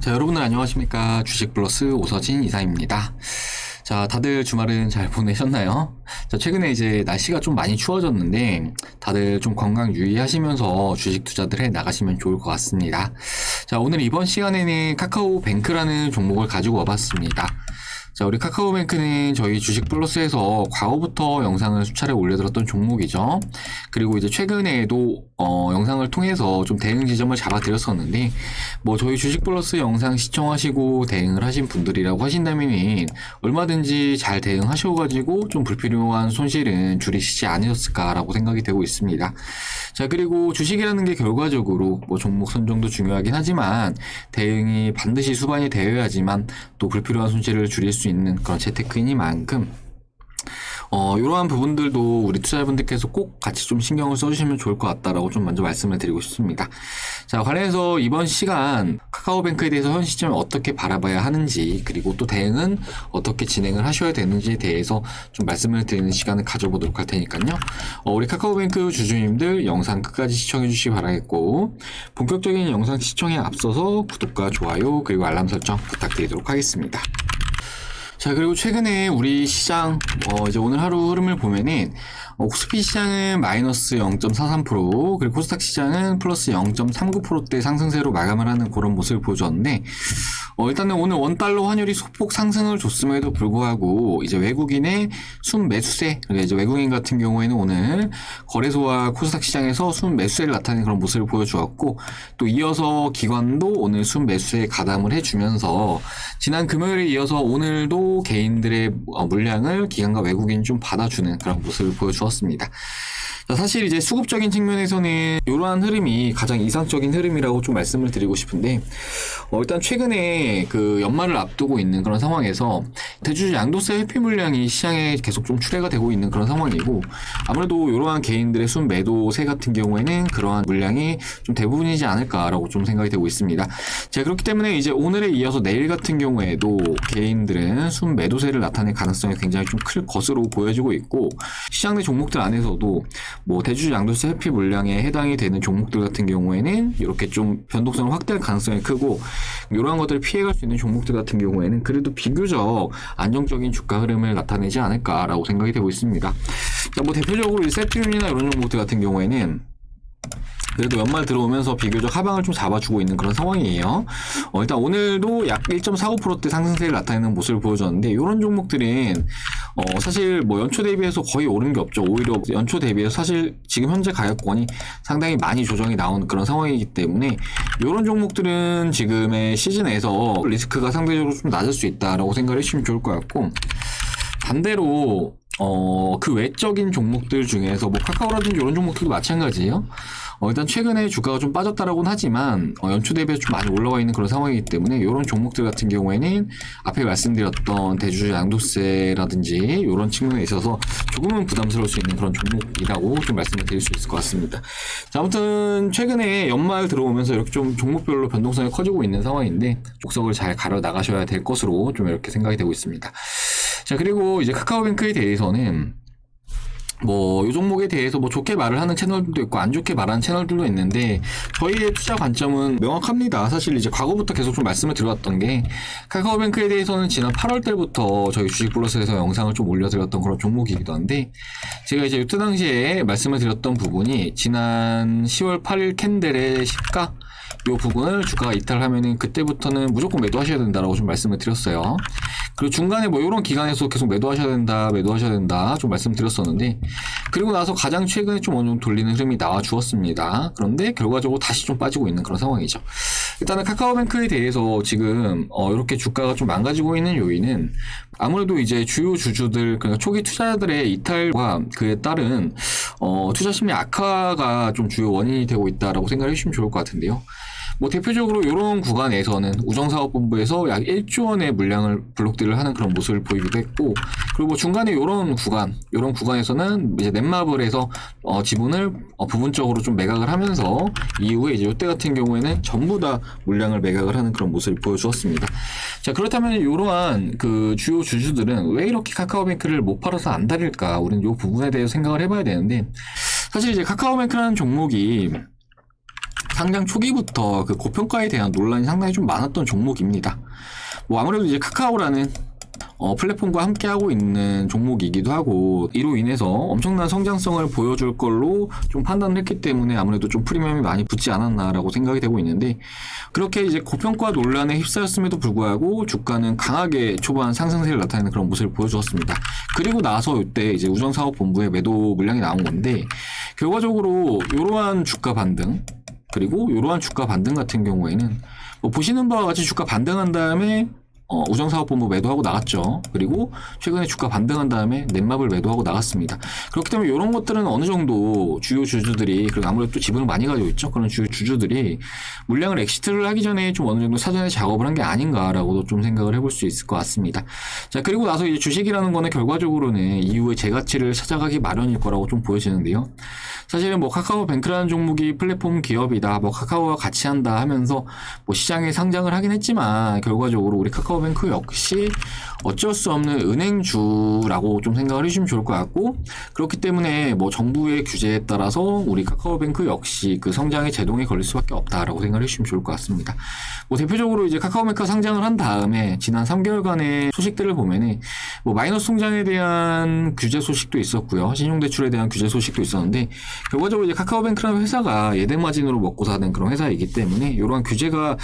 자, 여러분들 안녕하십니까. 주식플러스 오서진 이사입니다. 자, 다들 주말은 잘 보내셨나요? 자, 최근에 이제 날씨가 좀 많이 추워졌는데 다들 좀 건강 유의하시면서 주식 투자들 해 나가시면 좋을 것 같습니다. 자, 오늘 이번 시간에는 카카오뱅크라는 종목을 가지고 와봤습니다. 자, 우리 카카오뱅크는 저희 주식플러스에서 과거부터 영상을 수차례 올려드렸던 종목이죠. 그리고 이제 최근에도 영상을 통해서 좀 대응 지점을 잡아드렸었는데, 뭐 저희 주식플러스 영상 시청하시고 대응을 하신 분들이라고 하신다면은 얼마든지 잘 대응하셔가지고 좀 불필요한 손실은 줄이시지 않으셨을까라고 생각이 되고 있습니다. 자, 그리고 주식이라는 게 결과적으로 뭐 종목 선정도 중요하긴 하지만 대응이 반드시 수반이 되어야지만 또 불필요한 손실을 줄일 수 있는 그런 재테크이니만큼 이러한 부분들도 우리 투자자분들께서 꼭 같이 좀 신경을 써주시면 좋을 것 같다라고 좀 먼저 말씀을 드리고 싶습니다. 자, 관련해서 이번 시간 카카오뱅크에 대해서 현 시점에 어떻게 바라봐야 하는지, 그리고 또 대응은 어떻게 진행을 하셔야 되는지에 대해서 좀 말씀을 드리는 시간을 가져보도록 할 테니까요. 우리 카카오뱅크 주주님들 영상 끝까지 시청해 주시기 바라겠고, 본격적인 영상 시청에 앞서서 구독과 좋아요 그리고 알람 설정 부탁드리도록 하겠습니다. 자, 그리고 최근에 우리 시장, 이제 오늘 하루 흐름을 보면은, 코스피 시장은 마이너스 0.43%, 그리고 코스닥 시장은 플러스 0.39%대 상승세로 마감을 하는 그런 모습을 보여줬는데, 일단은 오늘 원달러 환율이 소폭 상승을 줬음에도 불구하고, 이제 외국인의 순매수세, 그러니까 이제 외국인 같은 경우에는 오늘 거래소와 코스닥 시장에서 순매수세를 나타내는 그런 모습을 보여주었고, 또 이어서 기관도 오늘 순매수세에 가담을 해주면서, 지난 금요일에 이어서 오늘도 개인들의 물량을 기관과 외국인이 좀 받아주는 그런 모습을 보여주었습니다. 자, 사실 이제 수급적인 측면에서는 이러한 흐름이 가장 이상적인 흐름이라고 좀 말씀을 드리고 싶은데, 일단 최근에 그 연말을 앞두고 있는 그런 상황에서 대주주 양도세 회피 물량이 시장에 계속 좀 출회가 되고 있는 그런 상황이고, 아무래도 이러한 개인들의 순매도세 같은 경우에는 그러한 물량이 좀 대부분이지 않을까라고 좀 생각이 되고 있습니다. 자, 그렇기 때문에 이제 오늘에 이어서 내일 같은 경우에도 개인들은 순매도세를 나타낼 가능성이 굉장히 좀 클 것으로 보여지고 있고, 시장 내 종목들 안에서도 뭐 대주주 양도세 회피 물량에 해당이 되는 종목들 같은 경우에는 이렇게 좀 변동성을 확대할 가능성이 크고, 이러한 것들을 피해갈 수 있는 종목들 같은 경우에는 그래도 비교적 안정적인 주가 흐름을 나타내지 않을까라고 생각이 되고 있습니다. 자, 뭐 대표적으로 이 세트륨이나 이런 종목들 같은 경우에는 그래도 연말 들어오면서 비교적 하방을 좀 잡아주고 있는 그런 상황이에요. 일단 오늘도 약 1.45%대 상승세를 나타내는 모습을 보여줬는데, 이런 종목들은 사실 뭐 연초 대비해서 거의 오른 게 없죠. 오히려 연초 대비해서 사실 지금 현재 가격권이 상당히 많이 조정이 나온 그런 상황이기 때문에 이런 종목들은 지금의 시즌에서 리스크가 상대적으로 좀 낮을 수 있다라고 생각을 해주시면 좋을 것 같고, 반대로 그 외적인 종목들 중에서 뭐 카카오라든지 이런 종목들도 마찬가지예요. 일단 최근에 주가가 좀 빠졌다라고는 하지만 연초 대비해서 좀 많이 올라와 있는 그런 상황이기 때문에 이런 종목들 같은 경우에는 앞에 말씀드렸던 대주주 양도세라든지 이런 측면에 있어서 조금은 부담스러울 수 있는 그런 종목이라고 좀 말씀을 드릴 수 있을 것 같습니다. 자, 아무튼 최근에 연말 들어오면서 이렇게 좀 종목별로 변동성이 커지고 있는 상황인데 곡석을 잘 가려 나가셔야 될 것으로 좀 이렇게 생각이 되고 있습니다. 자, 그리고 이제 카카오뱅크에 대해서는 뭐 이 종목에 대해서 뭐 좋게 말을 하는 채널들도 있고 안 좋게 말하는 채널들도 있는데, 저희의 투자 관점은 명확합니다. 사실 이제 과거부터 계속 좀 말씀을 드렸던 게, 카카오뱅크에 대해서는 지난 8월 때부터 저희 주식플러스에서 영상을 좀 올려드렸던 그런 종목이기도 한데, 제가 이제 이때 당시에 말씀을 드렸던 부분이 지난 10월 8일 캔델의 시가 이 부분을 주가가 이탈하면은 그때부터는 무조건 매도하셔야 된다라고 좀 말씀을 드렸어요. 그리고 중간에 뭐 이런 기간에서 계속 매도하셔야 된다 좀 말씀드렸었는데, 그리고 나서 가장 최근에 좀 어느 정도 돌리는 흐름이 나와 주었습니다. 그런데 결과적으로 다시 좀 빠지고 있는 그런 상황이죠. 일단은 카카오뱅크에 대해서 지금 이렇게 주가가 좀 망가지고 있는 요인은 아무래도 이제 주요 주주들, 그러니까 초기 투자자들의 이탈과 그에 따른 투자 심리 악화가 좀 주요 원인이 되고 있다라고 생각해 주시면 좋을 것 같은데요. 뭐 대표적으로 이런 구간에서는 우정사업본부에서 약 1조 원의 물량을 블록딜을 하는 그런 모습을 보이기도 했고, 그리고 뭐 중간에 이런 구간에서는 이제 넷마블에서 지분을 부분적으로 좀 매각을 하면서 이후에 이제 이때 같은 경우에는 전부 다 물량을 매각을 하는 그런 모습을 보여주었습니다. 자, 그렇다면 이러한 그 주요 주주들은 왜 이렇게 카카오뱅크를 못 팔아서 안 다닐까? 우리는 이 부분에 대해서 생각을 해봐야 되는데, 사실 이제 카카오뱅크라는 종목이 상장 초기부터 그 고평가에 대한 논란이 상당히 좀 많았던 종목입니다. 뭐 아무래도 이제 카카오라는 플랫폼과 함께하고 있는 종목이기도 하고, 이로 인해서 엄청난 성장성을 보여줄 걸로 좀 판단을 했기 때문에 아무래도 좀 프리미엄이 많이 붙지 않았나라고 생각이 되고 있는데, 그렇게 이제 고평가 논란에 휩싸였음에도 불구하고 주가는 강하게 초반 상승세를 나타내는 그런 모습을 보여주었습니다. 그리고 나서 이때 이제 우정사업본부의 매도 물량이 나온 건데, 결과적으로 이러한 주가 반등, 그리고 이러한 주가 반등 같은 경우에는 뭐 보시는 바와 같이 주가 반등한 다음에 우정사업본부 매도하고 나갔죠. 그리고 최근에 주가 반등한 다음에 넷마블 매도하고 나갔습니다. 그렇기 때문에 이런 것들은 어느 정도 주요 주주들이, 그리고 아무래도 또 지분을 많이 가지고 있죠. 그런 주요 주주들이 물량을 엑시트를 하기 전에 좀 어느 정도 사전에 작업을 한 게 아닌가라고도 좀 생각을 해볼 수 있을 것 같습니다. 자, 그리고 나서 이제 주식이라는 거는 결과적으로는 이후에 재가치를 찾아가기 마련일 거라고 좀 보여지는데요. 사실은 뭐 카카오뱅크라는 종목이 플랫폼 기업이다, 뭐 카카오와 같이 한다 하면서 뭐 시장에 상장을 하긴 했지만, 결과적으로 우리 카카오뱅크 역시 어쩔 수 없는 은행주라고 좀 생각을 해주시면 좋을 것 같고, 그렇기 때문에 뭐 정부의 규제에 따라서 우리 카카오뱅크 역시 그 성장의 제동에 걸릴 수밖에 없다라고 생각을 해주시면 좋을 것 같습니다. 뭐 대표적으로 이제 카카오뱅크가 상장을 한 다음에 지난 3개월간의 소식들을 보면은 뭐 마이너스 통장에 대한 규제 소식도 있었고요, 신용대출에 대한 규제 소식도 있었는데, 결과적으로 이제 카카오뱅크라는 회사가 예대마진으로 먹고 사는 그런 회사이기 때문에 이러한 규제가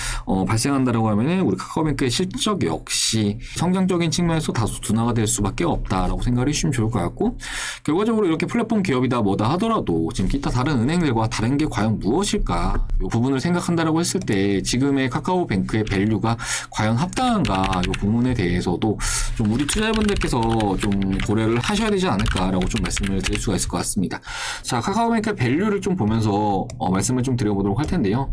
발생한다라고 하면은 우리 카카오뱅크의 실적 역시 성장적인 측면에서 다소 둔화가 될 수밖에 없다라고 생각을 해주시면 좋을 것 같고, 결과적으로 이렇게 플랫폼 기업이다 뭐다 하더라도 지금 기타 다른 은행들과 다른 게 과연 무엇일까, 이 부분을 생각한다라고 했을 때 지금의 카카오뱅크의 밸류가 과연 합당한가, 이 부분에 대해서도 좀 우리 투자자분들께서 좀 고려를 하셔야 되지 않을까라고 좀 말씀을 드릴 수가 있을 것 같습니다. 자, 카카오뱅크의 밸류를 좀 보면서 말씀을 좀 드려보도록 할 텐데요.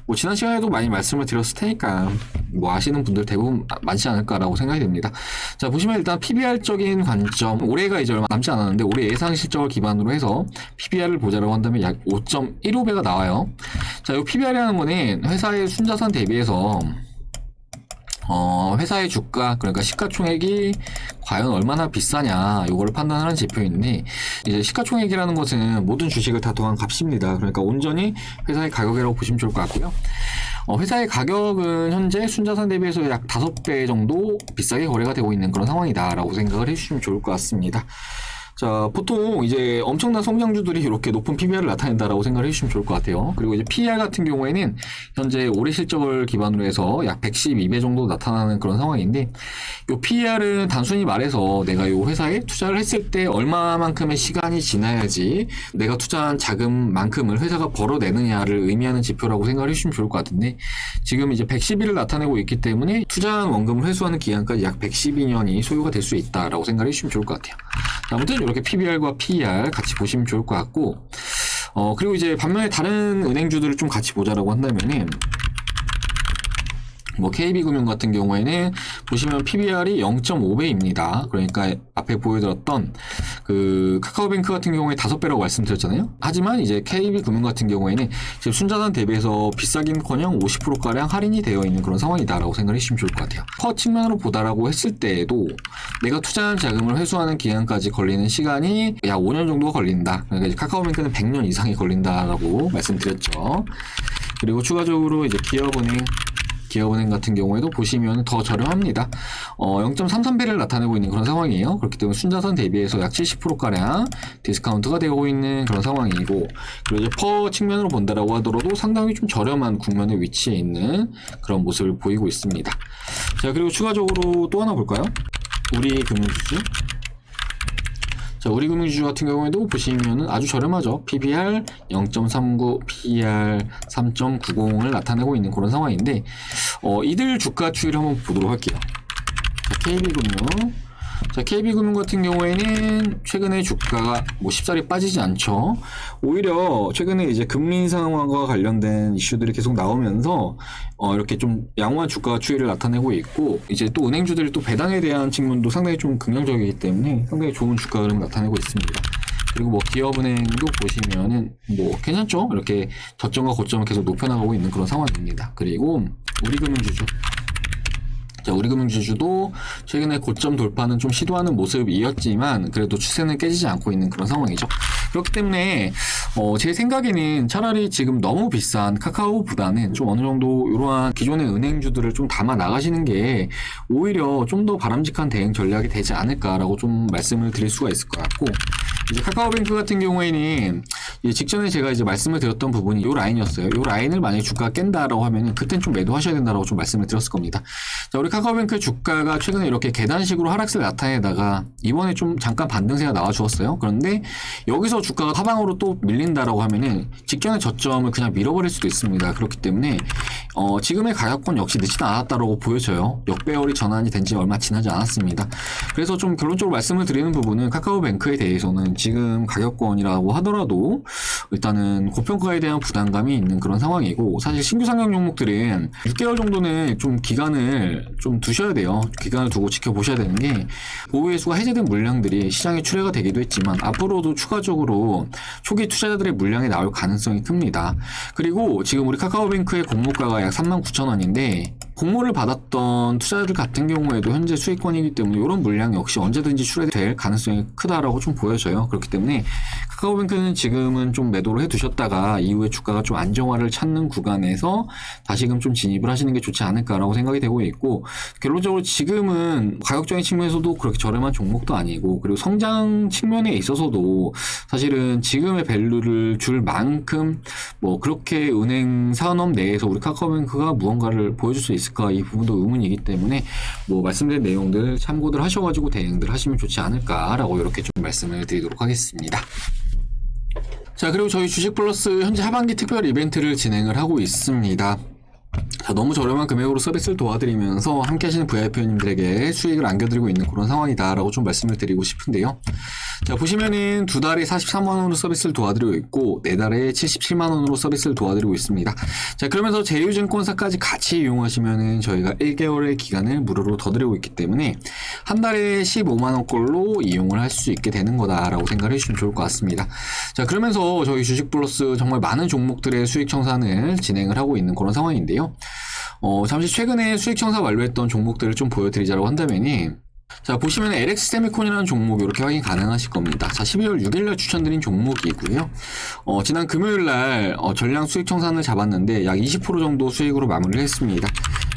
뭐 지난 시간에도 많이 말씀을 드렸을 테니까 뭐 아시는 분들 대부분 많지 않을까라고 생각이 됩니다. 자, 보시면 일단 PBR적인 관점, 올해가 이제 얼마 남지 않았는데 올해 예상 실적을 기반으로 해서 PBR을 보자라고 한다면 약 5.15배가 나와요. 자, 이 PBR이라는 거는 회사의 순자산 대비해서 회사의 주가, 그러니까 시가총액이 과연 얼마나 비싸냐, 요거를 판단하는 지표인데, 이제 시가총액이라는 것은 모든 주식을 다 더한 값입니다. 그러니까 온전히 회사의 가격이라고 보시면 좋을 것 같고요. 회사의 가격은 현재 순자산 대비해서 약 5배 정도 비싸게 거래가 되고 있는 그런 상황이다라고 생각을 해주시면 좋을 것 같습니다. 자, 보통 이제 엄청난 성장주들이 이렇게 높은 PBR을 나타낸다라고 생각을 해주시면 좋을 것 같아요. 그리고 이제 PER 같은 경우에는 현재 올해 실적을 기반으로 해서 약 112배 정도 나타나는 그런 상황인데, 이 PER은 단순히 말해서 내가 이 회사에 투자를 했을 때 얼마만큼의 시간이 지나야지 내가 투자한 자금만큼을 회사가 벌어내느냐를 의미하는 지표라고 생각을 해주시면 좋을 것 같은데, 지금 이제 112를 나타내고 있기 때문에 투자한 원금을 회수하는 기간까지 약 112년이 소요가 될 수 있다라고 생각을 해주시면 좋을 것 같아요. 아무튼 이렇게 PBR과 PER 같이 보시면 좋을 것 같고, 그리고 이제 반면에 다른 은행주들을 좀 같이 보자라고 한다면은, 뭐 KB금융 같은 경우에는 보시면 PBR이 0.5배입니다. 그러니까 앞에 보여드렸던 그 카카오뱅크 같은 경우에 5배라고 말씀드렸잖아요. 하지만 이제 KB금융 같은 경우에는 지금 순자산 대비해서 비싸긴커녕 50%가량 할인이 되어 있는 그런 상황이다라고 생각을 해주시면 좋을 것 같아요. 커 측면으로 보다라고 했을 때에도 내가 투자한 자금을 회수하는 기간까지 걸리는 시간이 약 5년 정도가 걸린다. 그러니까 이제 카카오뱅크는 100년 이상이 걸린다라고 말씀드렸죠. 그리고 추가적으로 이제 기업은행 같은 경우에도 보시면 더 저렴합니다. 0.33배를 나타내고 있는 그런 상황이에요. 그렇기 때문에 순자산 대비해서 약 70%가량 디스카운트가 되고 있는 그런 상황이고, 그리고 이제 퍼 측면으로 본다라고 하더라도 상당히 좀 저렴한 국면에 위치해 있는 그런 모습을 보이고 있습니다. 자, 그리고 추가적으로 또 하나 볼까요? 우리금융주주. 자, 우리금융주주 같은 경우에도 보시면은 아주 저렴하죠. PBR 0.39, PER 3.90을 나타내고 있는 그런 상황인데, 이들 주가 추이를 한번 보도록 할게요. 자, KB금융. 자, KB금융 같은 경우에는 최근에 주가가 뭐 쉽사리 빠지지 않죠. 오히려 최근에 이제 금리 인상과 관련된 이슈들이 계속 나오면서 이렇게 좀 양호한 주가 추이를 나타내고 있고, 이제 또 은행주들이 또 배당에 대한 측면도 상당히 좀 긍정적이기 때문에 상당히 좋은 주가 흐름을 나타내고 있습니다. 그리고 뭐 기업은행도 보시면은 뭐 괜찮죠. 이렇게 저점과 고점을 계속 높여나가고 있는 그런 상황입니다. 그리고 우리금융주주. 자, 우리금융주주도 최근에 고점 돌파는 좀 시도하는 모습이었지만 그래도 추세는 깨지지 않고 있는 그런 상황이죠. 그렇기 때문에 제 생각에는 차라리 지금 너무 비싼 카카오보다는 좀 어느 정도 이러한 기존의 은행주들을 좀 담아 나가시는 게 오히려 좀 더 바람직한 대응 전략이 되지 않을까라고 좀 말씀을 드릴 수가 있을 것 같고, 이제 카카오뱅크 같은 경우에는 이제 직전에 제가 이제 말씀을 드렸던 부분이 이 라인이었어요. 이 라인을 만약에 주가가 깬다라고 하면은 그땐 좀 매도하셔야 된다라고 좀 말씀을 드렸을 겁니다. 자, 우리 카카오뱅크 주가가 최근에 이렇게 계단식으로 하락세를 나타내다가 이번에 좀 잠깐 반등세가 나와 주었어요. 그런데 여기서 주가가 하방으로 또 밀린다라고 하면은 직전의 저점을 그냥 밀어버릴 수도 있습니다. 그렇기 때문에 지금의 가격권 역시 늦지는 않았다라고 보여져요. 역배열이 전환이 된 지 얼마 지나지 않았습니다. 그래서 좀 결론적으로 말씀을 드리는 부분은 카카오뱅크에 대해서는 지금 가격권이라고 하더라도 일단은 고평가에 대한 부담감이 있는 그런 상황이고, 사실 신규 상장 종목들은 6개월 정도는 좀 기간을 좀 두셔야 돼요. 기간을 두고 지켜보셔야 되는 게, 보유회수가 해제된 물량들이 시장에 출회가 되기도 했지만 앞으로도 추가적으로 초기 투자자들의 물량이 나올 가능성이 큽니다. 그리고 지금 우리 카카오뱅크의 공모가가 약 39,000원인데 공모를 받았던 투자자들 같은 경우에도 현재 수익권이기 때문에 이런 물량 역시 언제든지 출회될 가능성이 크다라고 좀 보여져요. 그렇기 때문에 카카오뱅크는 지금은 좀 매도를 해두셨다가 이후에 주가가 좀 안정화를 찾는 구간에서 다시금 좀 진입을 하시는 게 좋지 않을까라고 생각이 되고 있고, 결론적으로 지금은 가격적인 측면에서도 그렇게 저렴한 종목도 아니고, 그리고 성장 측면에 있어서도 사실은 지금의 밸류를 줄 만큼 뭐 그렇게 은행 산업 내에서 우리 카카오뱅크가 무언가를 보여줄 수 있을까, 이 부분도 의문이기 때문에 뭐 말씀드린 내용들 참고들 하셔가지고 대응들 하시면 좋지 않을까라고 이렇게 좀 말씀을 드리도록 하겠습니다. 자, 그리고 저희 주식플러스 현재 하반기 특별 이벤트를 진행을 하고 있습니다. 자, 너무 저렴한 금액으로 서비스를 도와드리면서 함께 하시는 VIP님들에게 수익을 안겨드리고 있는 그런 상황이다라고 좀 말씀을 드리고 싶은데요. 자, 보시면은 두 달에 43만원으로 서비스를 도와드리고 있고, 네 달에 77만원으로 서비스를 도와드리고 있습니다. 자, 그러면서 제휴증권사까지 같이 이용하시면은 저희가 1개월의 기간을 무료로 더 드리고 있기 때문에 한 달에 15만원꼴로 이용을 할 수 있게 되는 거다라고 생각을 해주시면 좋을 것 같습니다. 자, 그러면서 저희 주식플러스 정말 많은 종목들의 수익 청산을 진행을 하고 있는 그런 상황인데요. 잠시 최근에 수익 청산 완료했던 종목들을 좀 보여드리자고 한다면이, 자, 보시면 LX 세미콘이라는 종목 이렇게 확인 가능하실 겁니다. 자, 12월 6일날 추천드린 종목이고요. 지난 금요일날 전량 수익 청산을 잡았는데 약 20% 정도 수익으로 마무리를 했습니다.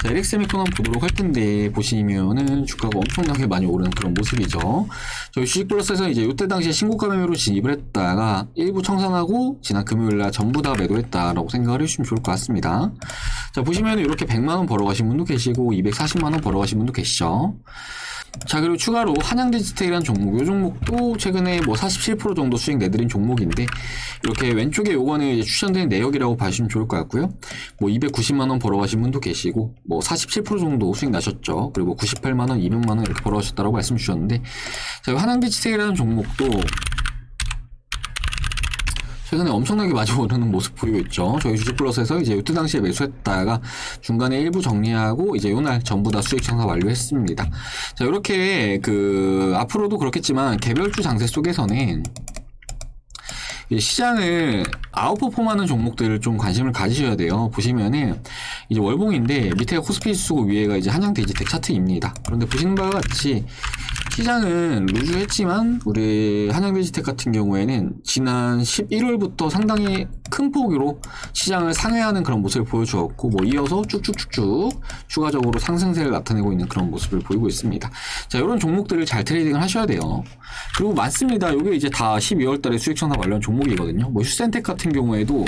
자, LX 세미콘 한번 보도록 할 텐데, 보시면은 주가가 엄청나게 많이 오르는 그런 모습이죠. 저희 주식플러스에서 이제 이때 당시에 신고가 매매로 진입을 했다가 일부 청산하고 지난 금요일날 전부 다 매도했다라고 생각을 해주시면 좋을 것 같습니다. 자, 보시면 이렇게 100만원 벌어가신 분도 계시고 240만원 벌어가신 분도 계시죠. 자, 그리고 추가로 한양디지테이라는 종목, 이 종목도 최근에 뭐 47% 정도 수익 내드린 종목인데, 이렇게 왼쪽에 요거는 이제 추천드린 내역이라고 봐주시면 좋을 것 같고요. 뭐 290만원 벌어가신 분도 계시고, 뭐 47% 정도 수익 나셨죠. 그리고 98만원, 200만원 이렇게 벌어가셨다고 말씀 주셨는데, 자, 한양디지테이라는 종목도 최근에 엄청나게 많이 오르는 모습 보이고 있죠. 저희 주식플러스에서 이제 이때 당시에 매수했다가 중간에 일부 정리하고 이제 요날 전부 다 수익 청산 완료했습니다. 자, 이렇게 앞으로도 그렇겠지만 개별주 장세 속에서는 시장을 아웃퍼폼하는 종목들을 좀 관심을 가지셔야 돼요. 보시면은 이제 월봉인데 밑에가 코스피 지수고 위에가 이제 한양디지텍 차트입니다. 그런데 보시는 바와 같이 시장은 루즈했지만 우리 한양디지텍 같은 경우에는 지난 11월부터 상당히 큰 폭으로 시장을 상회하는 그런 모습을 보여주었고, 뭐 이어서 쭉쭉쭉쭉 추가적으로 상승세를 나타내고 있는 그런 모습을 보이고 있습니다. 자, 이런 종목들을 잘 트레이딩을 하셔야 돼요. 그리고 많습니다. 이게 이제 다 12월 달에 수익 청산 완료한 종목이거든요. 뭐 휴센텍 같은 경우에도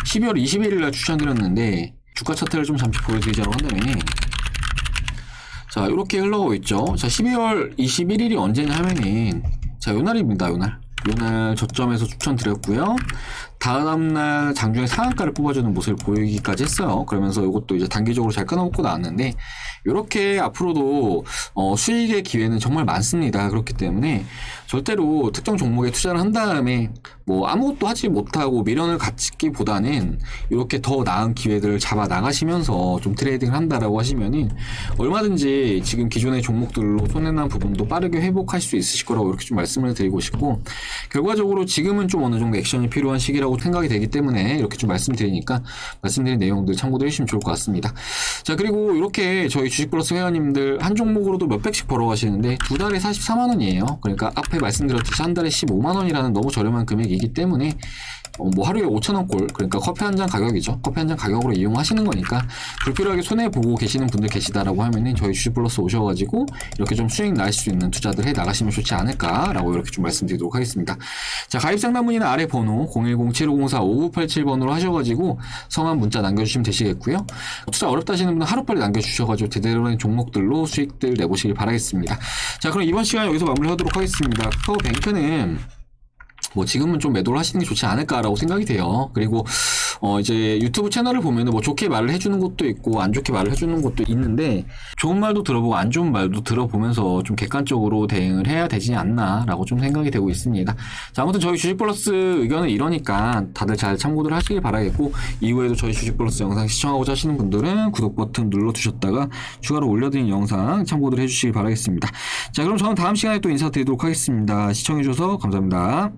12월 21일 날 추천드렸는데 주가 차트를 좀 잠시 보여드리자고 한다면, 자, 이렇게 흘러가고 있죠. 자, 12월 21일이 언제냐 하면은, 자, 요날입니다. 요날 저점에서 추천드렸고요. 다음날 장중에 상한가를 뽑아주는 모습을 보이기까지 했어요. 그러면서 이것도 이제 단기적으로 잘 끊어먹고 나왔는데, 이렇게 앞으로도 수익의 기회는 정말 많습니다. 그렇기 때문에 절대로 특정 종목에 투자를 한 다음에 뭐 아무것도 하지 못하고 미련을 갖기보다는 이렇게 더 나은 기회들을 잡아 나가시면서 좀 트레이딩을 한다라고 하시면은 얼마든지 지금 기존의 종목들로 손해난 부분도 빠르게 회복할 수 있으실 거라고 이렇게 좀 말씀을 드리고 싶고, 결과적으로 지금은 좀 어느 정도 액션이 필요한 시기라고 중요하다고 생각이 되기 때문에 이렇게 좀 말씀드리니까 말씀드린 내용들 참고도 해주시면 좋을 것 같습니다. 자, 그리고 이렇게 저희 주식플러스 회원님들 한 종목으로도 몇백씩 벌어가시는데 두 달에 44만원이에요. 그러니까 앞에 말씀드렸듯이 한 달에 15만원이라는 너무 저렴한 금액이기 때문에 뭐 하루에 5,000원꼴, 그러니까 커피 한 잔 가격이죠. 커피 한 잔 가격으로 이용하시는 거니까 불필요하게 손해보고 계시는 분들 계시다라고 하면은 저희 주식플러스 오셔가지고 이렇게 좀 수익 날 수 있는 투자들 해 나가시면 좋지 않을까라고 이렇게 좀 말씀드리도록 하겠습니다. 자, 가입상담 문의는 아래 번호 010-7504-5987번으로 하셔가지고 성함 문자 남겨주시면 되시겠고요. 투자 어렵다 하시는 분은 하루빨리 남겨주셔가지고 제대로 된 종목들로 수익들 내보시길 바라겠습니다. 자, 그럼 이번 시간 여기서 마무리하도록 하겠습니다. 카카오뱅크는 뭐 지금은 좀 매도를 하시는 게 좋지 않을까라고 생각이 돼요. 그리고 이제 유튜브 채널을 보면은 뭐 좋게 말을 해주는 것도 있고 안 좋게 말을 해주는 것도 있는데 좋은 말도 들어보고 안 좋은 말도 들어보면서 좀 객관적으로 대응을 해야 되지 않나라고 좀 생각이 되고 있습니다. 자, 아무튼 저희 주식플러스 의견은 이러니까 다들 잘 참고들 하시길 바라겠고, 이후에도 저희 주식플러스 영상 시청하고자 하시는 분들은 구독 버튼 눌러주셨다가 추가로 올려드린 영상 참고들 해주시길 바라겠습니다. 자, 그럼 저는 다음 시간에 또 인사드리도록 하겠습니다. 시청해주셔서 감사합니다.